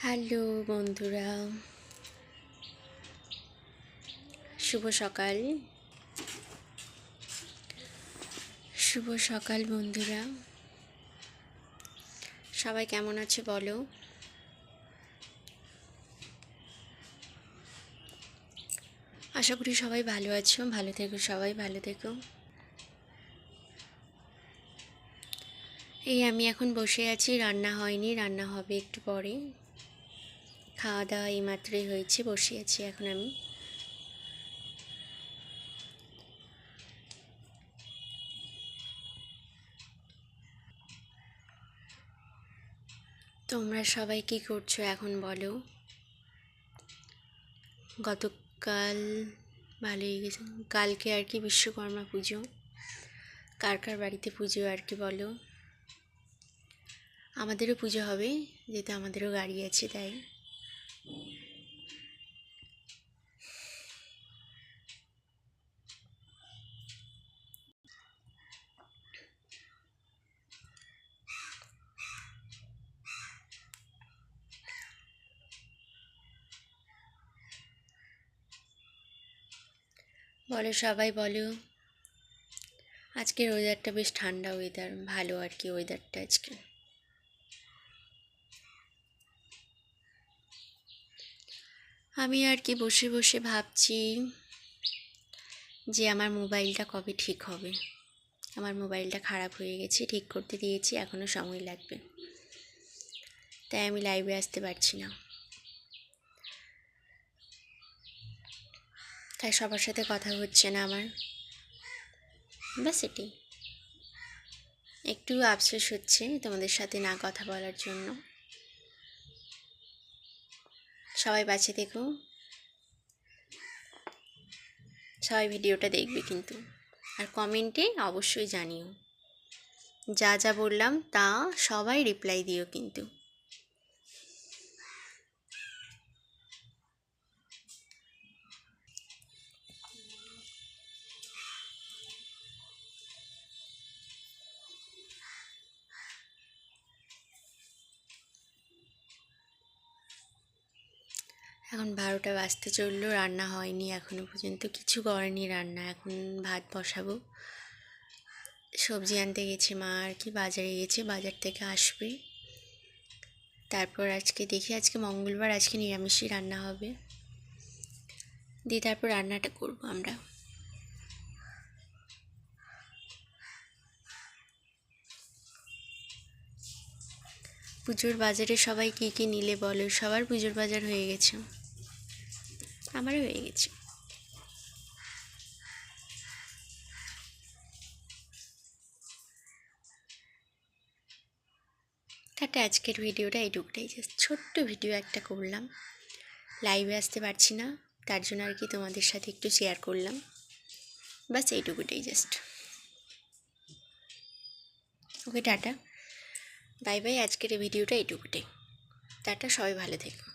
Hello বন্ধুরা, শুভ সকাল। শুভ সকাল বন্ধুরা, সবাই কেমন আছে বলো। আশা করি সবাই ভালো আছো, ভালো থেকো, সবাই ভালো থেকো। এই আমি এখন বসে আছি, রান্না হয়নি, রান্না হবে একটু পরে। খাওয়া দাওয়া এইমাত্রই হয়েছে, বসে আছি এখন আমি। তোমরা সবাই কি করছো এখন বলো। গতকাল ভালোই গেছে, কালকে আর কি বিশ্বকর্মা পুজো। কার কার বাড়িতে পুজো আর কি বলো। আমাদেরও পুজো হবে, যেহেতু আমাদেরও গাড়ি আছে তাই। বলো সবাই বলো। আজকের ওয়েদারটা বেশ ঠান্ডা ওয়েদার, ভালো আর কি ওয়েদারটা আজকে। আমি আর কি বসে বসে ভাবছি যে আমার মোবাইলটা কবে ঠিক হবে। আমার মোবাইলটা খারাপ হয়ে গেছে, ঠিক করতে দিয়েছি, এখনও সময় লাগবে, তাই আমি লাইভে আসতে পারছি না। তাই সবার সাথে কথা হচ্ছে না আমার, ব্যাস এটাই। একটু আফসোস হচ্ছে তোমাদের সাথে না কথা বলার জন্য। সবাই বাঁচে থেকো, সবাই ভিডিওটা দেখবে কিন্তু, আর কমেন্টে অবশ্যই জানিও। যা যা বললাম তা সবাই রিপ্লাই দিও কিন্তু। এখন 12টা বাজতে চললো, রান্না হয়নি এখনো পর্যন্ত, কিছু করেনি রান্না। এখন ভাত বসাবো। সবজি আনতে গেছে মা আর কি, বাজারে গেছে, বাজার থেকে আসবে। তারপর আজকে দেখি, আজকে মঙ্গলবার, আজকে নিরামিষই রান্না হবে, দিয়ে তারপর রান্নাটা করবো আমরা। পুজোর বাজারে সবাই কী কী নিলে বলো। সবার পুজোর বাজার হয়ে গেছে, আমারও হয়ে গেছে। টাটা। আজকের ভিডিওটা এইটুকুটাই, জাস্ট ছোট্ট ভিডিও একটা করলাম। লাইভে আসতে পারছি না, তার জন্য আর কি তোমাদের সাথে একটু শেয়ার করলাম, বাস এইটুকুটাই just. Okay tata, bye bye. আজকের এই ভিডিওটা এইটুকুটাই, টাটা, সবাই ভালো থেকো।